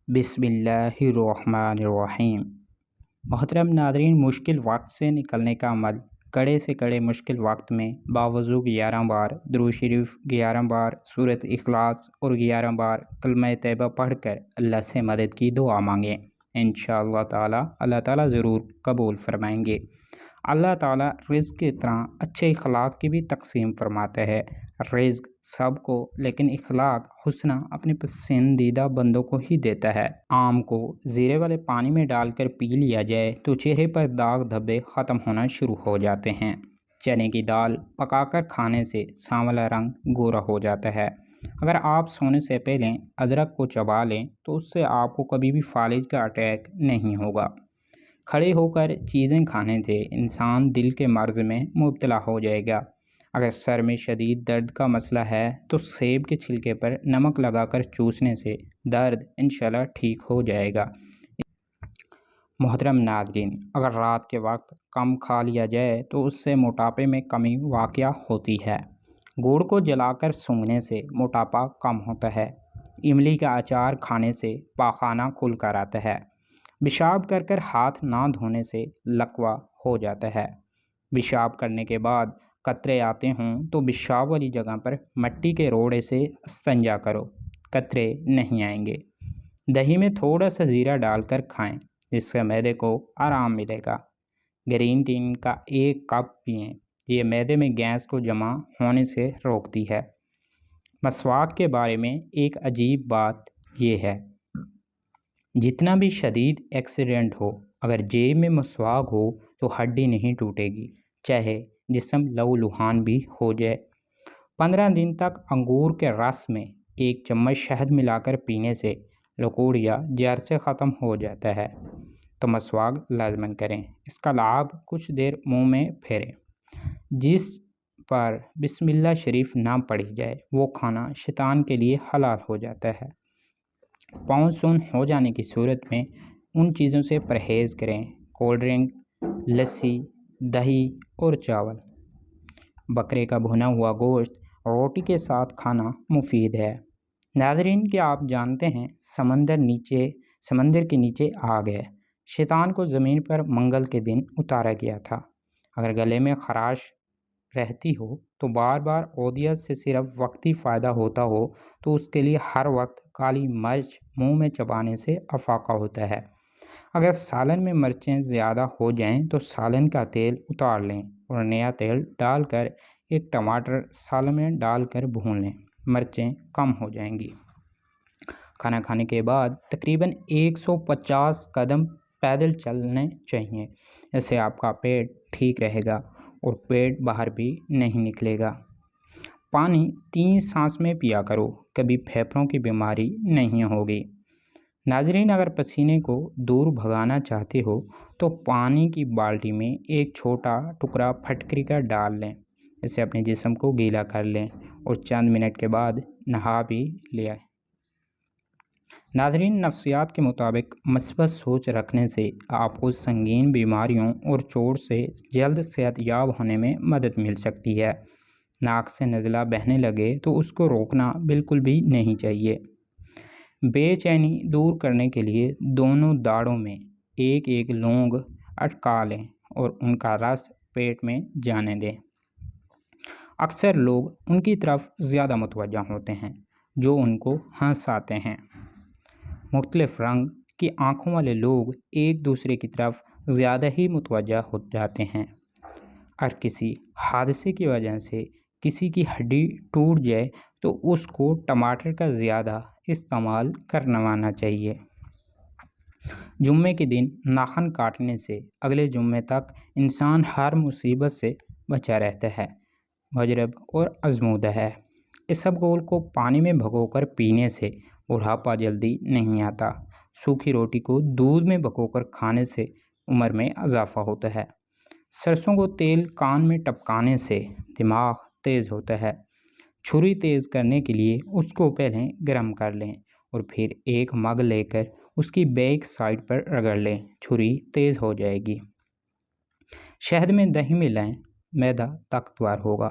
بسم اللہ الرحمن الرحیم۔ محترم ناظرین، مشکل وقت سے نکلنے کا عمل۔ کڑے سے کڑے مشکل وقت میں باوضو 11 بار درود شریف، 11 بار سورۃ اخلاص اور 11 بار کلمہ طیبہ پڑھ کر اللہ سے مدد کی دعا مانگیں۔ انشاءاللہ تعالی اللہ تعالی ضرور قبول فرمائیں گے۔ اللہ تعالی رزق کی طرح اچھے اخلاق کی بھی تقسیم فرماتا ہے۔ رزق سب کو، لیکن اخلاق حسنہ اپنے پسندیدہ بندوں کو ہی دیتا ہے۔ آم کو زیرے والے پانی میں ڈال کر پی لیا جائے تو چہرے پر داغ دھبے ختم ہونا شروع ہو جاتے ہیں۔ چنے کی دال پکا کر کھانے سے سانولا رنگ گورا ہو جاتا ہے۔ اگر آپ سونے سے پہلے ادرک کو چبا لیں تو اس سے آپ کو کبھی بھی فالج کا اٹیک نہیں ہوگا۔ کھڑے ہو کر چیزیں کھانے سے انسان دل کے مرض میں مبتلا ہو جائے گا۔ اگر سر میں شدید درد کا مسئلہ ہے تو سیب کے چھلکے پر نمک لگا کر چوسنے سے درد انشاءاللہ ٹھیک ہو جائے گا۔ محترم ناظرین، اگر رات کے وقت کم کھا لیا جائے تو اس سے موٹاپے میں کمی واقع ہوتی ہے۔ گڑ کو جلا کر سونگھنے سے موٹاپا کم ہوتا ہے۔ املی کا اچار کھانے سے پاخانہ کھل کر آتا ہے۔ پیشاب کر کر ہاتھ نہ دھونے سے لکوہ ہو جاتا ہے۔ پیشاب کرنے کے بعد قطرے آتے ہوں تو پیشاب والی جگہ پر مٹی کے روڑے سے استنجا کرو، قطرے نہیں آئیں گے۔ دہی میں تھوڑا سا زیرہ ڈال کر کھائیں، جس سے معدے کو آرام ملے گا۔ گرین ٹی کا 1 کپ پئیں، یہ معدے میں گیس کو جمع ہونے سے روکتی ہے۔ مسواک کے بارے میں ایک عجیب بات یہ ہے، جتنا بھی شدید ایکسیڈنٹ ہو، اگر جیب میں مسواک ہو تو ہڈی نہیں ٹوٹے گی، چاہے جسم لہو لہان بھی ہو جائے۔ 15 دن تک انگور کے رس میں 1 چمچ شہد ملا کر پینے سے لکوڑ یا جر سے ختم ہو جاتا ہے، تو مسواک لازماً کریں۔ اس کا لعاب کچھ دیر منہ میں پھیریں۔ جس پر بسم اللہ شریف نہ پڑھی جائے وہ کھانا شیطان کے لیے حلال ہو جاتا ہے۔ پاؤں سون ہو جانے کی صورت میں ان چیزوں سے پرہیز کریں: کولڈ ڈرنک، لسی، دہی اور چاول۔ بکرے کا بھنا ہوا گوشت روٹی کے ساتھ کھانا مفید ہے۔ ناظرین، کیا آپ جانتے ہیں سمندر کے نیچے آگ ہے؟ شیطان کو زمین پر منگل کے دن اتارا گیا تھا۔ اگر گلے میں خراش رہتی ہو تو بار بار اودیت سے صرف وقتی فائدہ ہوتا ہو تو اس کے لیے ہر وقت کالی مرچ منہ میں چبانے سے افاقہ ہوتا ہے۔ اگر سالن میں مرچیں زیادہ ہو جائیں تو سالن کا تیل اتار لیں اور نیا تیل ڈال کر 1 ٹماٹر سالن میں ڈال کر بھون لیں، مرچیں کم ہو جائیں گی۔ کھانا کھانے کے بعد تقریباً 150 قدم پیدل چلنے چاہیے، اس سے آپ کا پیٹ ٹھیک رہے گا اور پیٹ باہر بھی نہیں نکلے گا۔ پانی 3 سانس میں پیا کرو، کبھی پھیپھڑوں کی بیماری نہیں ہوگی۔ ناظرین، اگر پسینے کو دور بھگانا چاہتے ہو تو پانی کی بالٹی میں 1 چھوٹا ٹکڑا پھٹکری کا ڈال لیں، اسے اپنے جسم کو گیلا کر لیں اور چند منٹ کے بعد نہا بھی لیں۔ ناظرین، نفسیات کے مطابق مثبت سوچ رکھنے سے آپ کو سنگین بیماریوں اور چوٹ سے جلد صحت یاب ہونے میں مدد مل سکتی ہے۔ ناک سے نزلہ بہنے لگے تو اس کو روکنا بالکل بھی نہیں چاہیے۔ بے چینی دور کرنے کے لیے دونوں داڑھوں میں 1 لونگ اٹکا لیں اور ان کا رس پیٹ میں جانے دیں۔ اکثر لوگ ان کی طرف زیادہ متوجہ ہوتے ہیں جو ان کو ہنساتے ہیں۔ مختلف رنگ کی آنکھوں والے لوگ ایک دوسرے کی طرف زیادہ ہی متوجہ ہو جاتے ہیں۔ اگر کسی حادثے کی وجہ سے کسی کی ہڈی ٹوٹ جائے تو اس کو ٹماٹر کا زیادہ استعمال کروانا چاہیے۔ جمعے کے دن ناخن کاٹنے سے اگلے جمعے تک انسان ہر مصیبت سے بچا رہتا ہے۔ مجرب اور آزمودہ ہے۔ اسبگول کو پانی میں بھگو کر پینے سے بڑھاپا جلدی نہیں آتا۔ سوکھی روٹی کو دودھ میں بھگو کر کھانے سے عمر میں اضافہ ہوتا ہے۔ سرسوں کو تیل کان میں ٹپکانے سے دماغ تیز ہوتا ہے۔ چھری تیز کرنے کے لیے اس کو پہلے گرم کر لیں اور پھر 1 مگ لے کر اس کی بیک سائڈ پر رگڑ لیں، چھری تیز ہو جائے گی۔ شہد میں دہی ملائیں، معدہ طاقتور ہوگا۔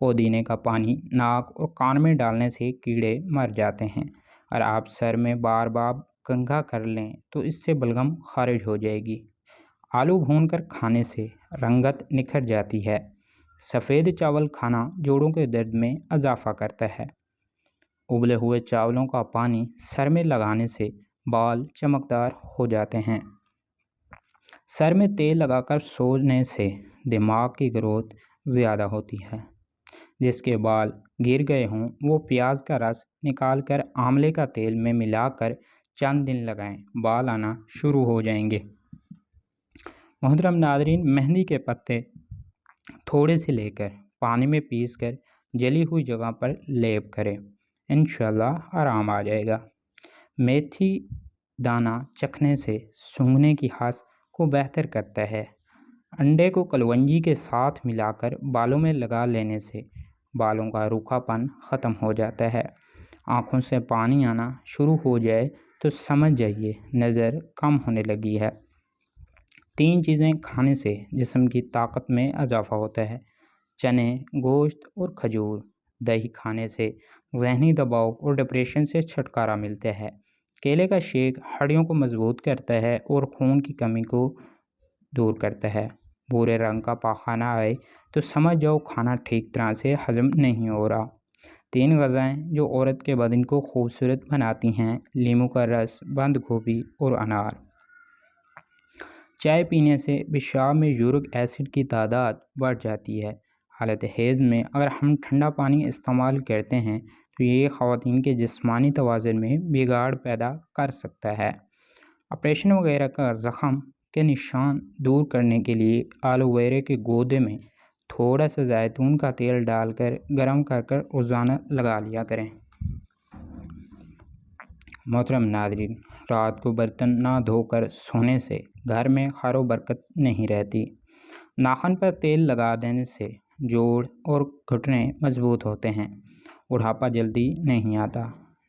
پودینے کا پانی ناک اور کان میں ڈالنے سے کیڑے مر جاتے ہیں۔ اور آپ سر میں بار بار کنگھا کر لیں تو اس سے بلغم خارج ہو جائے گی۔ آلو بھون کر کھانے سے رنگت نکھر جاتی ہے۔ سفید چاول کھانا جوڑوں کے درد میں اضافہ کرتا ہے۔ ابلے ہوئے چاولوں کا پانی سر میں لگانے سے بال چمکدار ہو جاتے ہیں۔ سر میں تیل لگا کر سونے سے دماغ کی گروتھ زیادہ ہوتی ہے۔ جس کے بال گر گئے ہوں وہ پیاز کا رس نکال کر آملے کا تیل میں ملا کر چند دن لگائیں، بال آنا شروع ہو جائیں گے۔ محترم ناظرین، مہندی کے پتے تھوڑے سے لے کر پانی میں پیس کر جلی ہوئی جگہ پر لیپ کریں، انشاءاللہ آرام آ جائے گا۔ میتھی دانہ چکھنے سے سونگھنے کی حس کو بہتر کرتا ہے۔ انڈے کو کلونجی کے ساتھ ملا کر بالوں میں لگا لینے سے بالوں کا روکھا پن ختم ہو جاتا ہے۔ آنکھوں سے پانی آنا شروع ہو جائے تو سمجھ جائیے نظر کم ہونے لگی ہے۔ 3 چیزیں کھانے سے جسم کی طاقت میں اضافہ ہوتا ہے: چنے، گوشت اور کھجور۔ دہی کھانے سے ذہنی دباؤ اور ڈپریشن سے چھٹکارا ملتا ہے۔ کیلے کا شیک ہڈیوں کو مضبوط کرتا ہے اور خون کی کمی کو دور کرتا ہے۔ بھورے رنگ کا پاخانہ آئے تو سمجھ جاؤ کھانا ٹھیک طرح سے ہضم نہیں ہو رہا۔ 3 غذائیں جو عورت کے بدن کو خوبصورت بناتی ہیں: لیموں کا رس، بند گوبھی اور انار۔ چائے پینے سے پیشاب میں یورک ایسڈ کی تعداد بڑھ جاتی ہے۔ حالت حیض میں اگر ہم ٹھنڈا پانی استعمال کرتے ہیں تو یہ خواتین کے جسمانی توازن میں بگاڑ پیدا کر سکتا ہے۔ آپریشن وغیرہ کا زخم کے نشان دور کرنے کے لیے ایلو ویرا کے گودے میں تھوڑا سا زیتون کا تیل ڈال کر گرم کر روزانہ لگا لیا کریں۔ محترم ناظرین، رات کو برتن نہ دھو کر سونے سے گھر میں خیر و برکت نہیں رہتی۔ ناخن پر تیل لگا دینے سے جوڑ اور گھٹنے مضبوط ہوتے ہیں، بڑھاپا جلدی نہیں آتا۔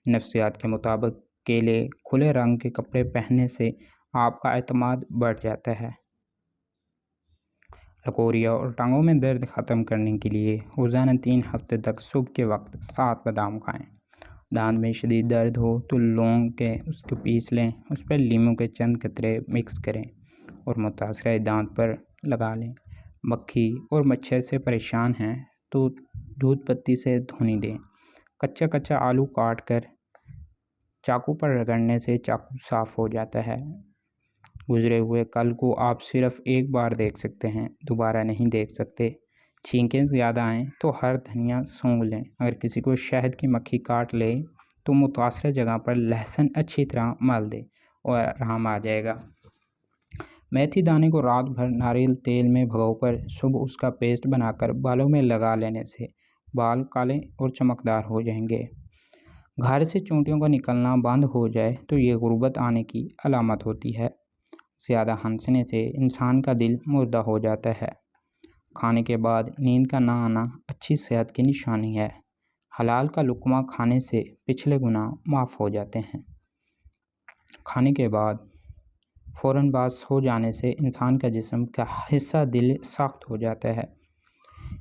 نفسیات کے مطابق کیلے کھلے رنگ کے کپڑے پہننے سے آپ کا اعتماد بڑھ جاتا ہے۔ لکوریا اور ٹانگوں میں درد ختم کرنے کے لیے روزانہ 3 ہفتے تک صبح کے وقت 7 بادام کھائیں۔ دانت میں شدید درد ہو تو لونگ کے اس کو پیس لیں، اس پر لیموں کے چند قطرے مکس کریں اور متاثرہ دانت پر لگا لیں۔ مکھی اور مچھر سے پریشان ہیں تو دودھ پتی سے دھونی دیں۔ کچا آلو کاٹ کر چاقو پر رگڑنے سے چاقو صاف ہو جاتا ہے۔ گزرے ہوئے کل کو آپ صرف ایک بار دیکھ سکتے ہیں، دوبارہ نہیں دیکھ سکتے۔ چھینکیں زیادہ آئیں تو ہر دھنیا سونگھ لیں۔ اگر کسی کو شہد کی مکھی کاٹ لے تو متاثرہ جگہ پر لہسن اچھی طرح مل دیں اور آرام آ جائے گا۔ میتھی دانے کو رات بھر ناریل تیل میں بھگو کر صبح اس کا پیسٹ بنا کر بالوں میں لگا لینے سے بال کالے اور چمکدار ہو جائیں گے۔ گھر سے چونٹیوں کا نکلنا بند ہو جائے تو یہ غربت آنے کی علامت ہوتی ہے۔ زیادہ ہنسنے سے انسان کا دل مردہ ہو جاتا ہے۔ کھانے کے بعد نیند کا نہ آنا اچھی صحت کی نشانی ہے۔ حلال کا لقمہ کھانے سے پچھلے گناہ معاف ہو جاتے ہیں۔ کھانے کے بعد فوراً بعد سو جانے سے انسان کا جسم کا حصہ دل سخت ہو جاتا ہے۔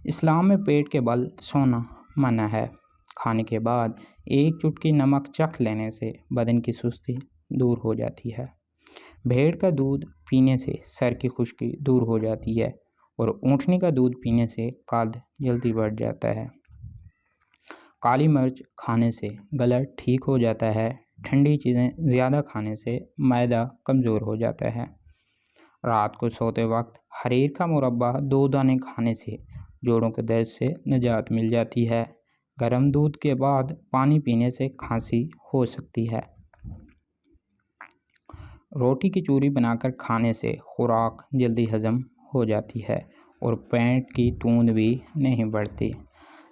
اسلام میں پیٹ کے بل سونا منع ہے۔ کھانے کے بعد 1 چٹکی نمک چکھ لینے سے بدن کی سستی دور ہو جاتی ہے۔ بھیڑ کا دودھ پینے سے سر کی خشکی دور ہو جاتی ہے اور اونٹنی کا دودھ پینے سے قد جلدی بڑھ جاتا ہے۔ کالی مرچ کھانے سے گلا ٹھیک ہو جاتا ہے۔ ٹھنڈی چیزیں زیادہ کھانے سے معدہ کمزور ہو جاتا ہے۔ رات کو سوتے وقت حریر کا مربع 2 دانے کھانے سے جوڑوں کے درد سے نجات مل جاتی ہے۔ گرم دودھ کے بعد پانی پینے سے کھانسی ہو سکتی ہے۔ روٹی کی چوری بنا کر کھانے سے خوراک جلدی ہضم ہو جاتی ہے اور پیٹ کی توند بھی نہیں بڑھتی۔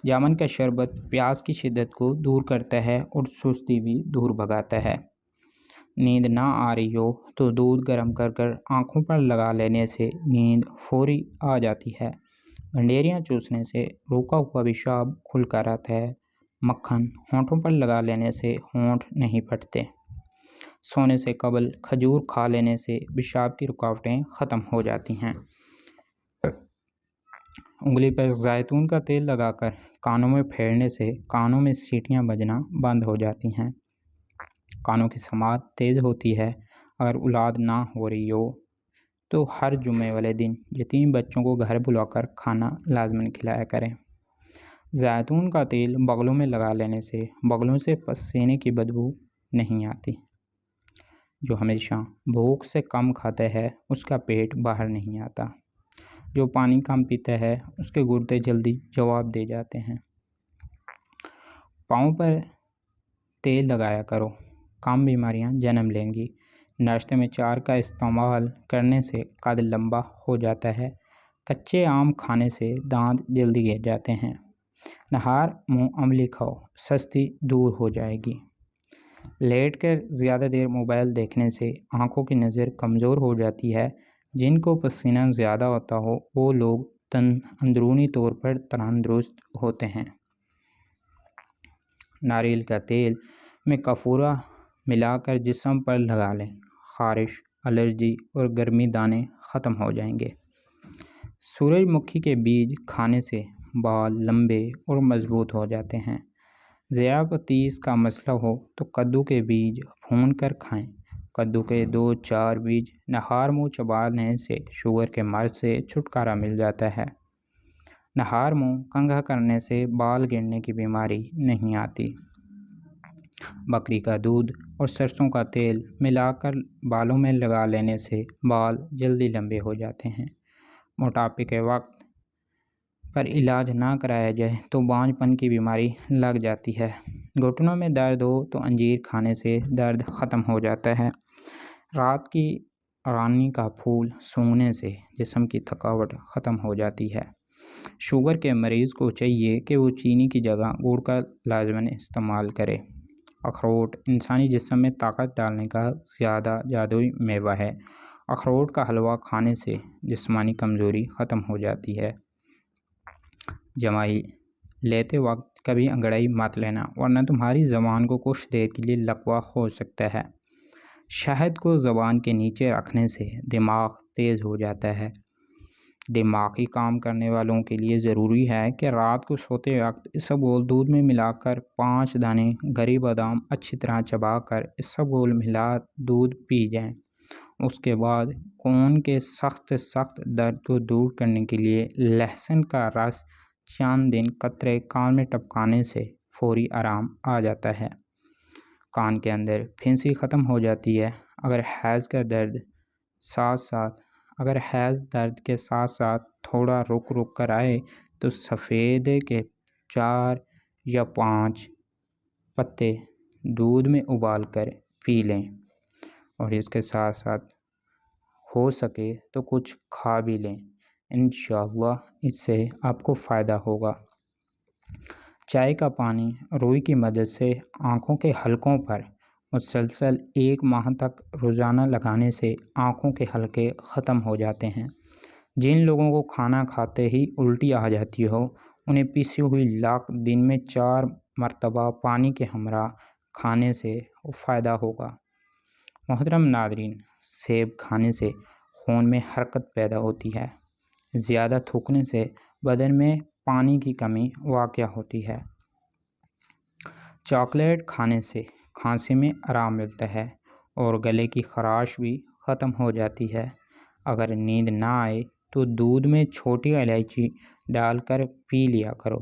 جامن کا شربت پیاس کی شدت کو دور کرتا ہے اور سستی بھی دور بھگاتا ہے۔ نیند نہ آ رہی ہو تو دودھ گرم کر آنکھوں پر لگا لینے سے نیند فوری آ جاتی ہے۔ گنڈیریاں چوسنے سے روکا ہوا پیشاب کھل کر آتا ہے۔ مکھن ہونٹوں پر لگا لینے سے ہونٹ نہیں پھٹتے۔ سونے سے قبل کھجور کھا لینے سے پیشاب کی رکاوٹیں ختم ہو جاتی ہیں۔ انگلی پر زیتون کا تیل لگا کر کانوں میں پھیرنے سے کانوں میں سیٹیاں بجنا بند ہو جاتی ہیں۔ کانوں کی سماعت تیز ہوتی ہے۔ اگر اولاد نہ ہو رہی ہو تو ہر جمعے والے دن یتیم بچوں کو گھر بلا کر کھانا لازماً کھلایا کریں۔ زیتون کا تیل بغلوں میں لگا لینے سے بغلوں سے پسینے کی بدبو نہیں آتی۔ جو ہمیشہ بھوک سے کم کھاتا ہے اس کا پیٹ باہر نہیں آتا۔ جو پانی کم پیتا ہے اس کے گردے جلدی جواب دے جاتے ہیں۔ پاؤں پر تیل لگایا کرو، کم بیماریاں جنم لیں گی۔ ناشتے میں چار کا استعمال کرنے سے قد لمبا ہو جاتا ہے۔ کچے آم کھانے سے دانت جلدی گر جاتے ہیں۔ نہار منہ املی کھاؤ، سستی دور ہو جائے گی۔ لیٹ کر زیادہ دیر موبائل دیکھنے سے آنکھوں کی نظر کمزور ہو جاتی ہے۔ جن کو پسینہ زیادہ ہوتا ہو وہ لوگ اندرونی طور پر تندرست ہوتے ہیں۔ ناریل کا تیل میں کافورا ملا کر جسم پر لگا لیں، خارش، الرجی اور گرمی دانے ختم ہو جائیں گے۔ سورج مکھی کے بیج کھانے سے بال لمبے اور مضبوط ہو جاتے ہیں۔ ذیابیطس کا مسئلہ ہو تو کدو کے بیج بھون کر کھائیں۔ کدو کے 2-4 بیج نہار منہ چبانے سے شوگر کے مرض سے چھٹکارا مل جاتا ہے۔ نہار منہ کنگھا کرنے سے بال گرنے کی بیماری نہیں آتی۔ بکری کا دودھ اور سرسوں کا تیل ملا کر بالوں میں لگا لینے سے بال جلدی لمبے ہو جاتے ہیں۔ موٹاپے کے وقت پر علاج نہ کرایا جائے تو بانجھ پن کی بیماری لگ جاتی ہے۔ گھٹنوں میں درد ہو تو انجیر کھانے سے درد ختم ہو جاتا ہے۔ رات کی رانی کا پھول سونگھنے سے جسم کی تھکاوٹ ختم ہو جاتی ہے۔ شوگر کے مریض کو چاہیے کہ وہ چینی کی جگہ گڑ کا لازماً استعمال کرے۔ اخروٹ انسانی جسم میں طاقت ڈالنے کا زیادہ جادوئی میوہ ہے۔ اخروٹ کا حلوہ کھانے سے جسمانی کمزوری ختم ہو جاتی ہے۔ جمائی لیتے وقت کبھی انگڑائی مت لینا ورنہ تمہاری زبان کو کچھ دیر کے لیے لکوہ ہو سکتا ہے۔ شہد کو زبان کے نیچے رکھنے سے دماغ تیز ہو جاتا ہے۔ دماغی کام کرنے والوں کے لیے ضروری ہے کہ رات کو سوتے وقت اسبگول دودھ میں ملا کر 5 دانے گری بادام اچھی طرح چبا کر اسبگول ملا دودھ پی جائیں۔ اس کے بعد کون کے سخت درد کو دور کرنے کے لیے لہسن کا رس چند دن قطرے کان میں ٹپکانے سے فوری آرام آ جاتا ہے۔ کان کے اندر پھنسی ختم ہو جاتی ہے۔ اگر حیض درد کے ساتھ ساتھ تھوڑا رک کر آئے تو سفیدے کے 4 یا 5 پتے دودھ میں ابال کر پی لیں اور اس کے ساتھ ساتھ ہو سکے تو کچھ کھا بھی لیں۔ انشاءاللہ اس سے آپ کو فائدہ ہوگا۔ چائے کا پانی روئی کی مدد سے آنکھوں کے حلقوں پر مسلسل 1 ماہ تک روزانہ لگانے سے آنکھوں کے حلقے ختم ہو جاتے ہیں۔ جن لوگوں کو کھانا کھاتے ہی الٹی آ جاتی ہو انہیں پیسی ہوئی لاکھ دن میں 4 مرتبہ پانی کے ہمراہ کھانے سے فائدہ ہوگا۔ محترم ناظرین، سیب کھانے سے خون میں حرکت پیدا ہوتی ہے۔ زیادہ تھوکنے سے بدن میں پانی کی کمی واقع ہوتی ہے۔ چاکلیٹ کھانے سے کھانسی میں آرام ملتا ہے اور گلے کی خراش بھی ختم ہو جاتی ہے۔ اگر نیند نہ آئے تو دودھ میں چھوٹی الائچی ڈال کر پی لیا کرو۔